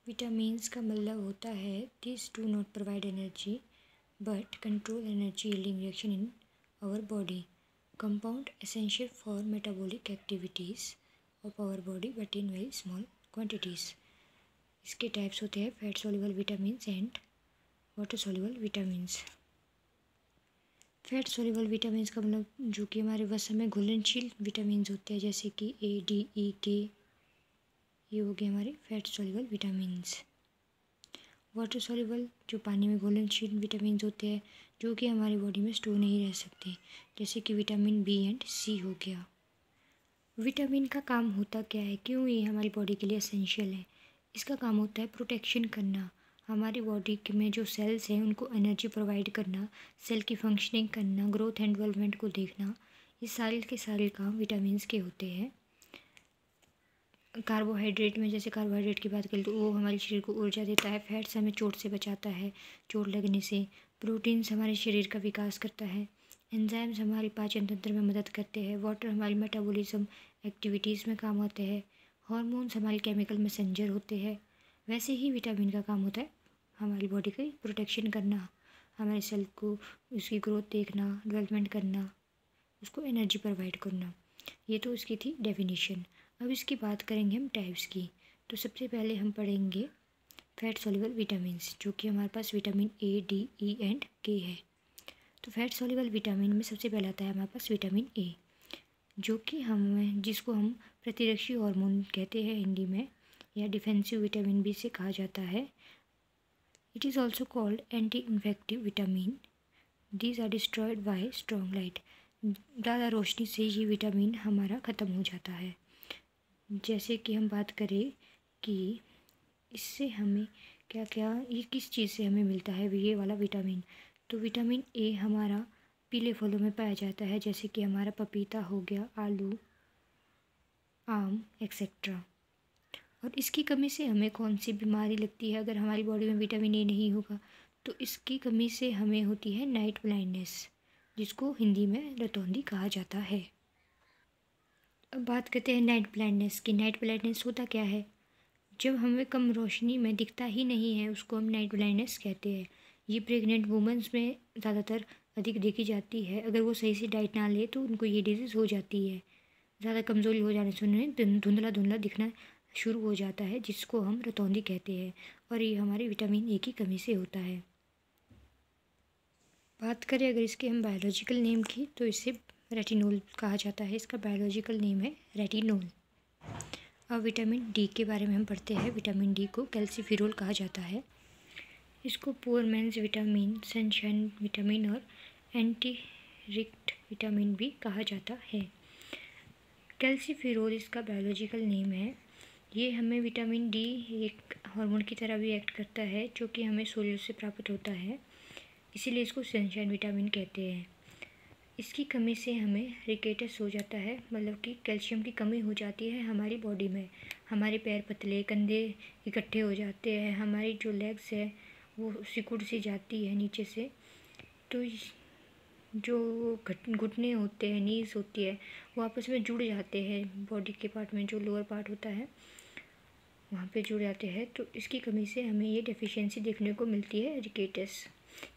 Vitamins का मतलब होता है this do not provide energy but control energy yielding reaction in our body. Compound essential for metabolic activities of our body but in very small quantities. इसके types होते हैं fat soluble vitamins and water soluble vitamins. Fat soluble vitamins का मतलब जो कि हमारे वसा में घुलनशील विटामिन्स होते हैं, जैसे कि ए, डी, ई, के, ये हो गए हमारे fat soluble vitamins. Water soluble जो पानी में घुलनशील विटामिन्स होते हैं, जो कि हमारी बॉडी में स्टोर नहीं रह सकते, जैसे कि विटामिन बी एंड सी हो गया। विटामिन का काम होता क्या है, क्यों ये हमारी बॉडी के लिए एसेंशियल है? इसका काम होता है प्रोटेक्शन करना, हमारी बॉडी में जो सेल्स हैं उनको एनर्जी प्रोवाइड करना, सेल की फंक्शनिंग करना, ग्रोथ एंड डेवलपमेंट को देखना। ये सारे के सारे काम विटामिन्स के होते हैं। कार्बोहाइड्रेट में जैसे कार्बोहाइड्रेट की बात करें तो वो हमारे शरीर को ऊर्जा देता है, फैट्स हमें चोट से बचाता है, चोट लगने से। प्रोटीन्स हमारे शरीर का विकास करता है। एंजाइम्स हमारे पाचन तंत्र में मदद करते हैं। वाटर हमारी मेटाबॉलिज्म एक्टिविटीज़ में काम आते हैं। हार्मोन्स हमारे केमिकल मैसेंजर होते हैं। वैसे ही विटामिन का काम होता है हमारी बॉडी की प्रोटेक्शन करना, हमारे सेल को उसकी ग्रोथ देखना, डेवलपमेंट करना, उसको एनर्जी प्रोवाइड करना। ये तो उसकी थी डेफिनेशन। अब इसकी बात करेंगे हम टाइप्स की। तो सबसे पहले हम पढ़ेंगे फैट सोल्यूबल विटामिन्स, जो कि हमारे पास vitamin A, D, E and K है। तो फैट सोल्यूबल विटामिन में सबसे पहले आता है हमारे पास विटामिन ए, जो कि जिसको हम प्रतिरक्षी हार्मोन कहते हैं हिंदी में, या डिफेंसिव विटामिन बी से कहा जाता है। It is also called anti infective vitamin. These are destroyed by strong light. ज़्यादा रोशनी से ये विटामिन हमारा ख़त्म हो जाता है। जैसे कि हम बात करें कि इससे हमें क्या क्या, ये किस चीज़ से हमें मिलता है ये वाला विटामिन। तो विटामिन ए हमारा पीले फलों में पाया जाता है, जैसे कि हमारा पपीता हो गया, आलू, आम एक्सेट्रा। और इसकी कमी से हमें कौन सी बीमारी लगती है? अगर हमारी बॉडी में विटामिन ए नहीं होगा तो इसकी कमी से हमें होती है नाइट ब्लाइंडनेस, जिसको हिंदी में रतौंधी कहा जाता है। अब बात करते हैं नाइट ब्लाइंडनेस की। नाइट ब्लाइंडनेस होता क्या है? जब हमें कम रोशनी में दिखता ही नहीं है, उसको हम नाइट ब्लाइंडनेस कहते हैं। ये प्रेग्नेंट वुमेंस में ज़्यादातर अधिक देखी जाती है। अगर वो सही से डाइट ना ले तो उनको ये डिजीज़ हो जाती है। ज़्यादा कमज़ोरी हो जाने से उन्हें धुंधला धुंधला दिखना शुरू हो जाता है, जिसको हम रतौंधी कहते हैं। और ये हमारे विटामिन ए की कमी से होता है। बात करें अगर इसके हम बायोलॉजिकल नेम की, तो इसे रेटिनोल कहा जाता है। इसका बायोलॉजिकल नेम है रेटिनोल। अब विटामिन डी के बारे में हम पढ़ते हैं। विटामिन डी को कैल्सीफेरोल कहा जाता है। इसको poor man's vitamin, sunshine vitamin और एंटी रिक्ट विटामिन भी कहा जाता है। कैल्सीफेरोल इसका बायोलॉजिकल नेम है। ये हमें विटामिन डी एक हार्मोन की तरह भी एक्ट करता है, जो कि हमें सूर्य से प्राप्त होता है, इसीलिए इसको सनशाइन विटामिन कहते हैं। इसकी कमी से हमें रिकेटस हो जाता है, मतलब कि कैल्शियम की कमी हो जाती है हमारी बॉडी में। हमारे पैर पतले, कंधे इकट्ठे हो जाते हैं, हमारी जो लेग्स है वो सिकुड़ सी जाती है नीचे से। तो जो घुटने होते हैं, नीज होती है, वो आपस में जुड़ जाते हैं। बॉडी के पार्ट में जो लोअर पार्ट होता है वहाँ पे जुड़ जाते हैं। तो इसकी कमी से हमें ये डेफिशिएंसी देखने को मिलती है, रिकेटस,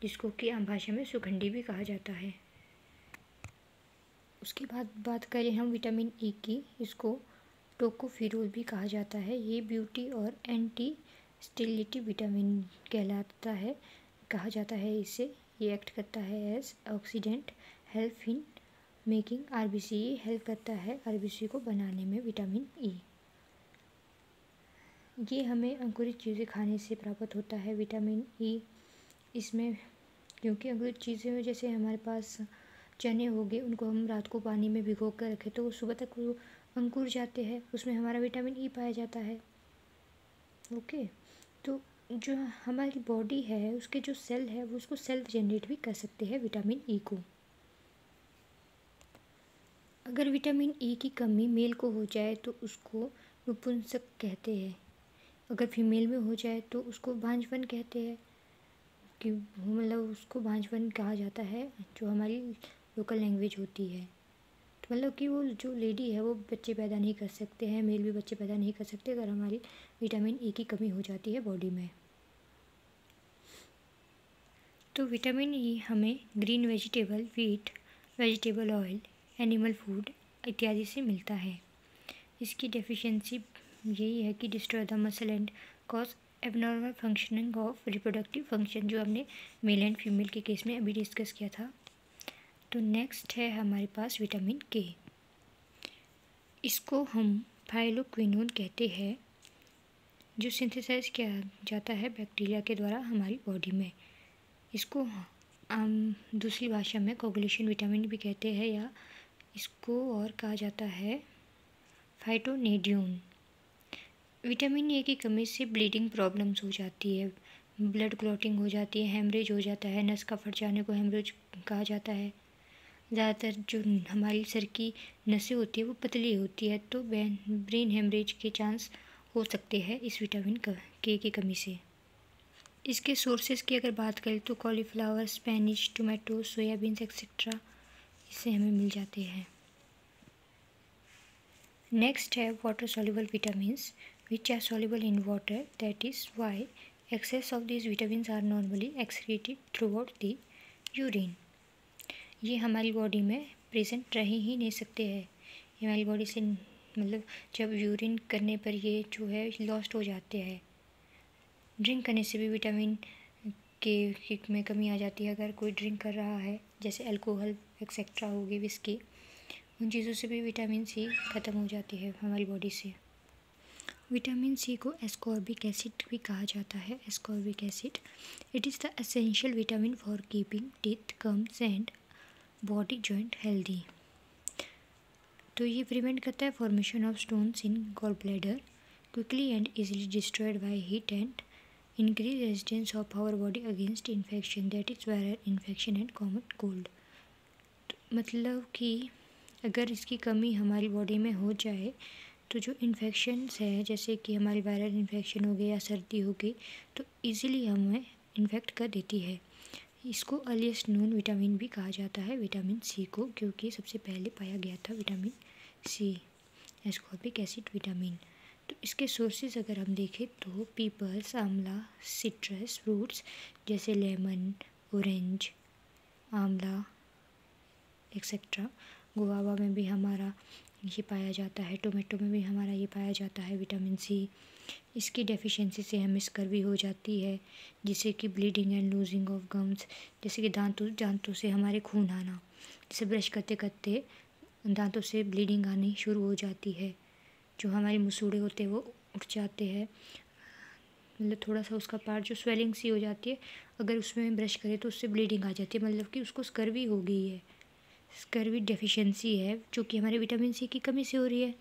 जिसको कि आम भाषा में सुगंधी भी कहा जाता है। उसके बाद बात करें हम विटामिन ई की, इसको टोकोफेरोल भी कहा जाता है। ये ब्यूटी और एंटी स्टेरिलिटी विटामिन कहलाता है, कहा जाता है इसे। ये एक्ट करता है as oxidant, help in making RBC. Help करता है आरबीसी को बनाने में विटामिन ई। ये हमें अंकुरित चीज़ें खाने से प्राप्त होता है विटामिन ई। इसमें क्योंकि अंकुरित चीज़ें में जैसे हमारे पास चने हो गए, उनको हम रात को पानी में भिगो कर रखें तो वो सुबह तक वो अंकुर जाते हैं, उसमें हमारा विटामिन ई पाया जाता है। ओके, तो जो हमारी बॉडी है उसके जो सेल है वो उसको सेल्फ जनरेट भी कर सकते हैं विटामिन ई को। अगर विटामिन ई की कमी मेल को हो जाए तो उसको नपुंसक कहते हैं। अगर फीमेल में हो जाए तो उसको भांजपन कहते हैं, कि मतलब उसको भांजपन कहा जाता है, जो हमारी लोकल लैंग्वेज होती है। तो मतलब कि वो जो लेडी है वो बच्चे पैदा नहीं कर सकते हैं, मेल भी बच्चे पैदा नहीं कर सकते अगर हमारी विटामिन ई की कमी हो जाती है बॉडी में। तो विटामिन ई हमें green vegetable, wheat, vegetable oil, animal food इत्यादि से मिलता है। इसकी डेफिशिएंसी यही है कि destroy the muscle and cause abnormal functioning of reproductive function, जो हमने मेल एंड फीमेल के केस में अभी डिस्कस किया था। तो नेक्स्ट है हमारे पास विटामिन के। इसको हम फाइलोक्विनोन कहते हैं, जो सिंथेसाइज किया जाता है बैक्टीरिया के द्वारा हमारी बॉडी में। इसको दूसरी भाषा में कोगुलेशन विटामिन भी कहते हैं, या इसको और कहा जाता है फाइटोनेडियोन। विटामिन ए की कमी से ब्लीडिंग प्रॉब्लम्स हो जाती है, ब्लड क्लॉटिंग हो जाती है, हेमरेज हो जाता है, नस का फट जाने को हेमरेज कहा जाता है। ज़्यादातर जो हमारी सर की नसें होती है वो पतली होती है, तो ब्रेन हेमरेज के चांस हो सकते हैं इस विटामिन के की कमी से। इसके सोर्सेज की अगर बात करें तो cauliflower, Spanish, tomato, soya beans etcetera इससे हमें मिल जाते हैं। नेक्स्ट है water soluble vitamins which are soluble in water. That is why excess of these vitamins are normally excreted throughout the urine. ये हमारी बॉडी में प्रेजेंट रह ही नहीं सकते हैं, ये हमारी बॉडी से मतलब जब यूरिन करने पर ये जो है लॉस्ट हो जाते हैं। ड्रिंक करने से भी विटामिन के में कमी आ जाती है। अगर कोई ड्रिंक कर रहा है जैसे अल्कोहल एक्सेट्रा होगी, विस्की, उन चीज़ों से भी विटामिन सी ख़त्म हो जाती है हमारी बॉडी से। विटामिन सी को एस्कॉर्बिक एसिड भी कहा जाता है। Ascorbic acid, it is the essential vitamin for keeping teeth, gums and body joint healthy. तो ये प्रिवेंट करता है formation of stones in gall bladder, quickly and easily destroyed by heat, and increase resistance of our body against infection, that is viral infection and common cold. मतलब कि अगर इसकी कमी हमारी बॉडी में हो जाए तो जो इन्फेक्शंस है, जैसे कि हमारी वायरल इन्फेक्शन हो गई या सर्दी हो गई, तो इजीली हमें इन्फेक्ट कर देती है। इसको अर्लीस्ट नोन विटामिन भी कहा जाता है, विटामिन सी को, क्योंकि सबसे पहले पाया गया था vitamin C, ascorbic acid vitamin. तो इसके सोर्सेज अगर हम देखें तो पीपल्स, आंवला, सिट्रस फ्रूट्स जैसे लेमन, ऑरेंज, आंवला एक्सेट्रा, गुआवा में भी हमारा ये पाया जाता है, टोमेटो में भी हमारा ये पाया जाता है विटामिन सी। इसकी डेफिशिएंसी से हमें स्कर्वी हो जाती है, जिससे कि bleeding and losing of gums, जैसे कि दांतों से हमारे खून आना, जैसे ब्रश करते करते दांतों से ब्लीडिंग आनी शुरू हो जाती है, जो हमारे मुसूड़े होते हैं वो उठ जाते हैं, मतलब थोड़ा सा उसका पार्ट जो स्वेलिंग सी हो जाती है, अगर उसमें ब्रश करें तो उससे ब्लीडिंग आ जाती है, मतलब कि उसको स्कर्वी हो गई है, स्कर्वी डेफिशिएंसी है, जो कि हमारे विटामिन सी की कमी से हो रही है।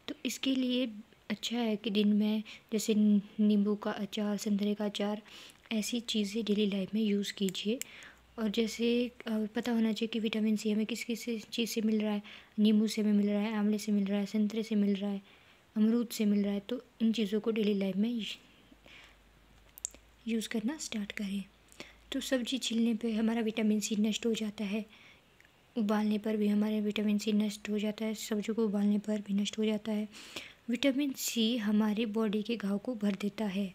तो इसके लिए अच्छा है कि दिन में जैसे नींबू का अचार, संतरे का अचार, ऐसी चीज़ें डेली लाइफ में यूज़ कीजिए। और जैसे पता होना चाहिए कि विटामिन सी हमें किस किस चीज़ से मिल रहा है, नींबू से हमें मिल रहा है, आंवले से मिल रहा है, संतरे से मिल रहा है, अमरूद से मिल रहा है। तो इन चीज़ों को डेली लाइफ में यूज़ करना स्टार्ट करें। तो सब्जी छीलने पे हमारा विटामिन सी नष्ट हो जाता है, उबालने पर भी हमारे विटामिन सी नष्ट हो जाता है, सब्जियों को उबालने पर भी नष्ट हो जाता है। विटामिन सी हमारी बॉडी के घाव को भर देता है।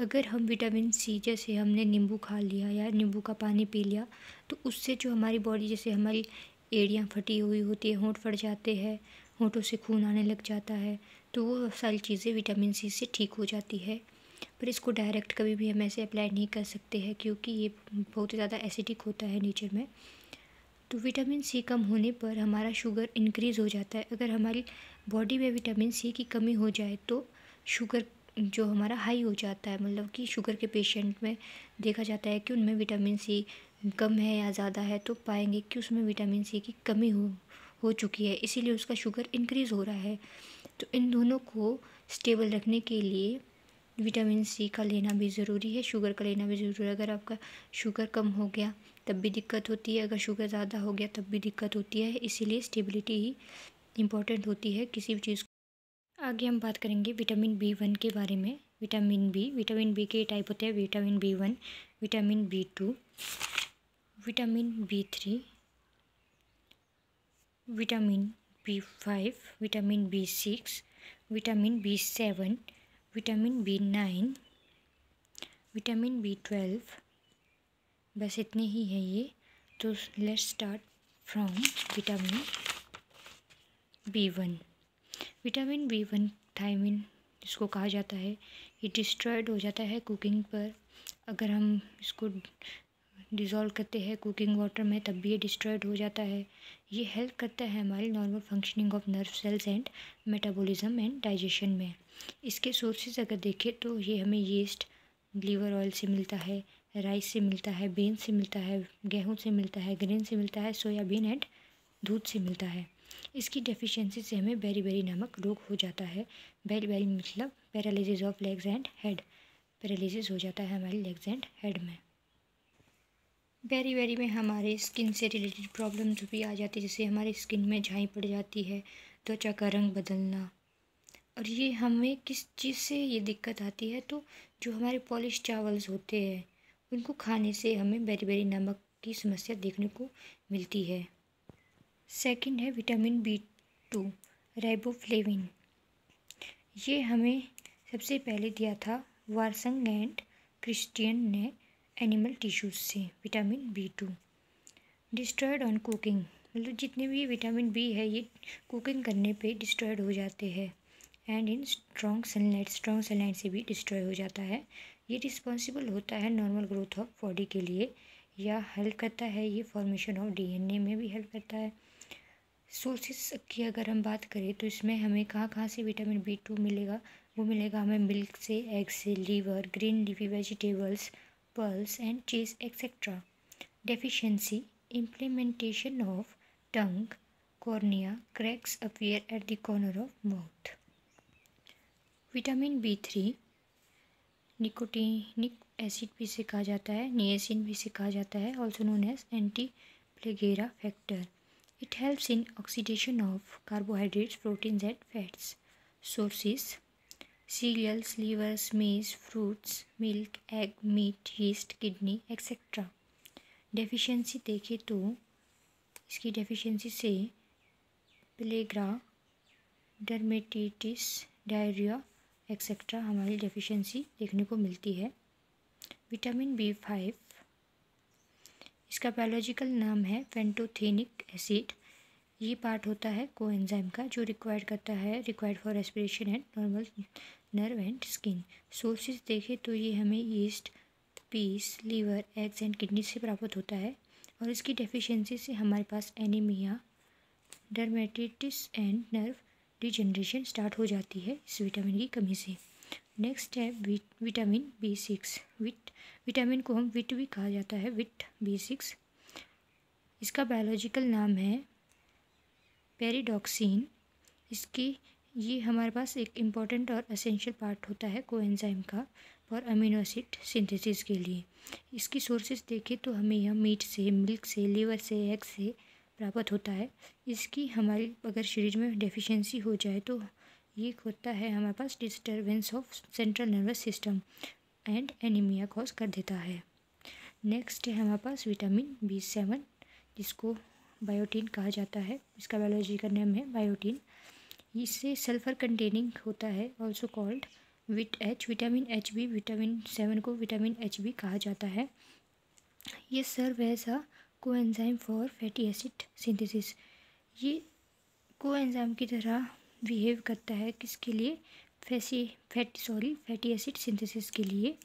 अगर हम विटामिन सी, जैसे हमने नींबू खा लिया या नींबू का पानी पी लिया, तो उससे जो हमारी बॉडी, जैसे हमारी एड़ियाँ फटी हुई होती है, होंठ फट जाते हैं, होंठों से खून आने लग जाता है, तो वो सारी चीज़ें विटामिन सी से ठीक हो जाती है। पर इसको डायरेक्ट कभी भी हम ऐसे अप्लाई नहीं कर सकते हैं, क्योंकि ये बहुत ज़्यादा एसिडिक होता है नेचर में। तो विटामिन सी कम होने पर हमारा शुगर इंक्रीज़ हो जाता है। अगर हमारी बॉडी में विटामिन सी की कमी हो जाए तो शुगर जो हमारा हाई हो जाता है, मतलब कि शुगर के पेशेंट में देखा जाता है कि उनमें विटामिन सी कम है या ज़्यादा है, तो पाएंगे कि उसमें विटामिन सी की कमी हो चुकी है, इसीलिए उसका शुगर इंक्रीज़ हो रहा है। तो इन दोनों को स्टेबल रखने के लिए विटामिन सी का लेना भी ज़रूरी है, शुगर का लेना भी ज़रूरी है। अगर आपका शुगर कम हो गया तब भी दिक्कत होती है, अगर शुगर ज़्यादा हो गया तब भी दिक्कत होती है, इसीलिए स्टेबिलिटी ही इम्पॉर्टेंट होती है किसी भी चीज़ को। आगे हम बात करेंगे विटामिन B1 के बारे में। विटामिन बी के टाइप होते हैं, vitamin B1, vitamin B2, vitamin B3, vitamin B5, vitamin B6, vitamin B7, vitamin B9, vitamin B12। बस इतने ही है ये। तो let's start from vitamin B1। Vitamin B1 thiamine इसको कहा जाता है। ये डिस्ट्रॉयड हो जाता है कुकिंग पर। अगर हम इसको डिज़ोल्व करते हैं कुकिंग वाटर में तब भी ये डिस्ट्रॉयड हो जाता है। ये हेल्प करता है हमारी normal functioning of nerve cells and metabolism and digestion में। इसके सोर्सेज अगर देखें तो ये हमें यीस्ट लीवर ऑयल से मिलता है, राइस से मिलता है, बीन से मिलता है, गेहूँ से मिलता है, ग्रेन से मिलता है, सोयाबीन एंड दूध से मिलता है। इसकी डेफिशिएंसी से हमें बेरी नामक रोग हो जाता है। बेरी मतलब paralysis of legs and head. Paralysis हो जाता है हमारे लेग्स एंड हेड में। बेरी में हमारे स्किन से रिलेटेड प्रॉब्लम्स भी आ जाती है, जैसे हमारी स्किन में झाई पड़ जाती है, त्वचा का रंग बदलना। और ये हमें किस चीज़ से ये दिक्कत आती है, तो जो हमारे पॉलिश चावल्स होते हैं उनको खाने से हमें बेरी नमक की समस्या देखने को मिलती है। सेकंड है विटामिन B2 राइबोफ्लेविन। ये हमें सबसे पहले दिया था वार्संग एंड क्रिस्टियन ने एनिमल टिश्यूज से। Vitamin B2 destroyed on cooking, मतलब जितने भी विटामिन बी है ये कुकिंग करने पे डिस्ट्रॉयड हो जाते हैं। एंड इन स्ट्रॉन्ग सनलाइट से भी डिस्ट्रॉय हो जाता है। ये रिस्पॉन्सिबल होता है नॉर्मल ग्रोथ ऑफ बॉडी के लिए, या हेल्प करता है ये फॉर्मेशन ऑफ DNA में भी हेल्प करता है। सोर्सेस की अगर हम बात करें तो इसमें हमें कहाँ से विटामिन B2 मिलेगा, वो मिलेगा हमें मिल्क से, एग से, liver, green leafy vegetables, pulse and cheese etc. Deficiency, implementation of tongue, cornea, cracks appear at the corner of mouth. Vitamin B3 nicotinic acid भी से कहा जाता है, निएसिन भी से कहा जाता है, also known as anti pellagra factor. It helps in oxidation of carbohydrates, proteins and fats. Sources cereals, livers, maize, fruits, milk, egg, meat, yeast, kidney, etc. Deficiency देखें तो इसकी डेफिशिएंसी से प्लेग्रा, डर्मेटाइटिस, डायरिया एक्सेट्रा हमारी deficiency देखने को मिलती है। Vitamin B5 इसका बायोलॉजिकल नाम है पेंटोथेनिक एसिड। ये पार्ट होता है कोएंजाइम का जो required for respiration and normal nerve and skin. Sources देखें तो ये हमें yeast, peas, liver, eggs and kidney से प्राप्त होता है। और इसकी डेफिशिएंसी से हमारे पास anaemia, dermatitis and nerve degeneration start हो जाती है इस विटामिन की कमी से। नेक्स्ट है विटामिन B6। विटामिन को हम विट भी कहा जाता है, विट B6। इसका बायोलॉजिकल नाम है पेरिडॉक्सिन। ये हमारे पास एक इम्पॉर्टेंट और एसेंशियल पार्ट होता है कोएंजाइम का फॉर अमीनो एसिड सिंथेसिस के लिए। इसकी सोर्सेज देखें तो हमें यह मीट से, मिल्क से, लीवर से, एग से प्राप्त होता है। इसकी हमारी अगर शरीर में डेफिशिएंसी हो जाए तो ये होता है हमारे पास disturbance of central nervous system and anaemia cause कर देता है। नेक्स्ट है हमारे पास विटामिन B7 जिसको बायोटीन कहा जाता है। इसका बायोलॉजी का नेम है बायोटीन। इससे सल्फर कंटेनिंग होता है, ऑल्सो कॉल्ड विटामिन H भी। विटामिन 7 को विटामिन H भी कहा जाता है। ये serve as a coenzyme for fatty acid synthesis. ये कोएंजाइम की तरह बिहेव करता है किसके लिए, फैटी एसिड सिंथेसिस के लिए।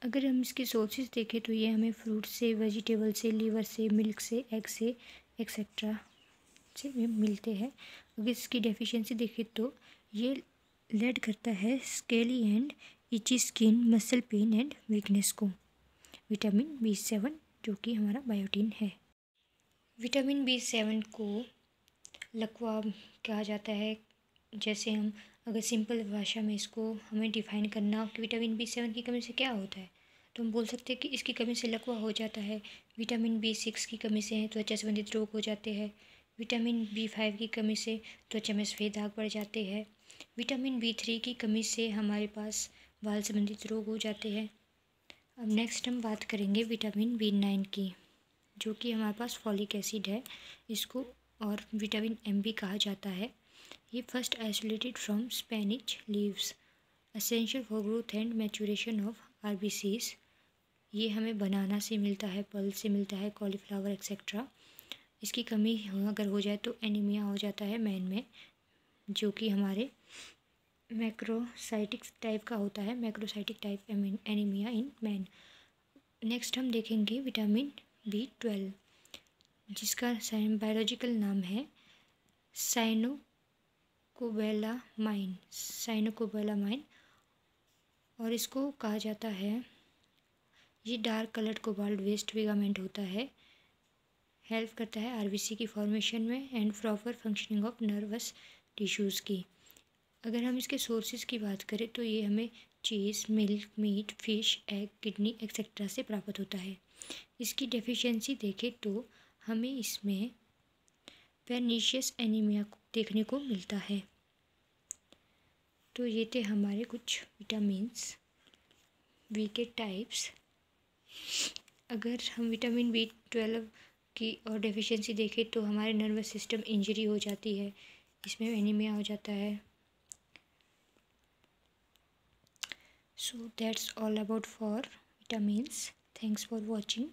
अगर हम इसके सोर्सेज देखें तो ये हमें फ्रूट से, वेजिटेबल से, लीवर से, मिल्क से, एग से एक्सेट्रा से मिलते हैं। अगर इसकी डेफिशिएंसी देखें तो ये लीड करता है scaly and इची skin, muscle pain and weakness को। विटामिन B7 जो कि हमारा बायोटीन है। विटामिन B7 को लकवा कहा जाता है। जैसे हम अगर सिंपल भाषा में इसको हमें डिफ़ाइन करना कि विटामिन B7 की कमी से क्या होता है, तो हम बोल सकते हैं कि इसकी कमी से लकवा हो जाता है। विटामिन B6 की कमी से त्वचा संबंधित रोग हो जाते हैं। विटामिन B5 की कमी से त्वचा में सफ़ेद दाग पड़ जाते हैं। विटामिन B3 की कमी से हमारे पास बाल संबंधित रोग हो जाते हैं। अब नेक्स्ट हम बात करेंगे विटामिन B9 की, जो कि हमारे पास फॉलिक एसिड है। इसको और विटामिन एम भी कहा जाता है। ये first isolated from spinach leaves, essential for growth and maturation of RBCs. ये हमें बनाना से मिलता है, पल्स से मिलता है, कॉलीफ्लावर एक्सेट्रा। इसकी कमी अगर हो जाए तो एनीमिया हो जाता है मैन में, जो कि हमारे मैक्रोसाइटिक टाइप का होता है, macrocytic type anaemia in man. Next हम देखेंगे विटामिन B12, जिसका बायोलॉजिकल नाम है साइनोकोबालामाइन, और इसको कहा जाता है, ये डार्क कलर्ड कोबाल्ट वेस्ट फिलामेंट होता है, हेल्प करता है आरबीसी की फॉर्मेशन में and proper functioning of nervous tissues की। अगर हम इसके सोर्सेज की बात करें तो ये हमें cheese, milk, meat, fish, egg, kidney etcetera से प्राप्त होता है। इसकी डेफिशिएंसी देखें तो हमें इसमें पेर्निशियस एनीमिया देखने को मिलता है। तो ये थे हमारे कुछ विटामिन्स बी के टाइप्स। अगर हम विटामिन B12 की और डेफिशिएंसी देखें तो हमारे नर्वस सिस्टम इंजरी हो जाती है, इसमें एनीमिया हो जाता है। So that's all about for vitamins. Thanks for watching.